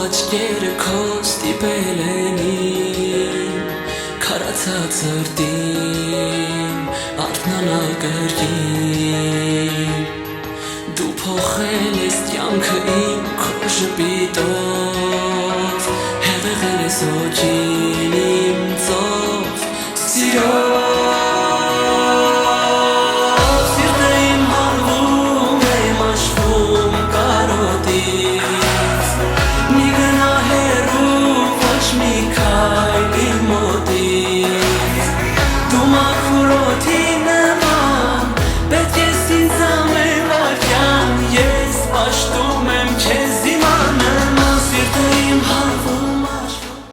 աչքերը քո ստիպել են իմ քարացած սրտին արթնանալ կրկին Դու փոխել ես կյանքը իմ քո ժպիտով Հեղեղել ես օջին իմ ծով Սիրո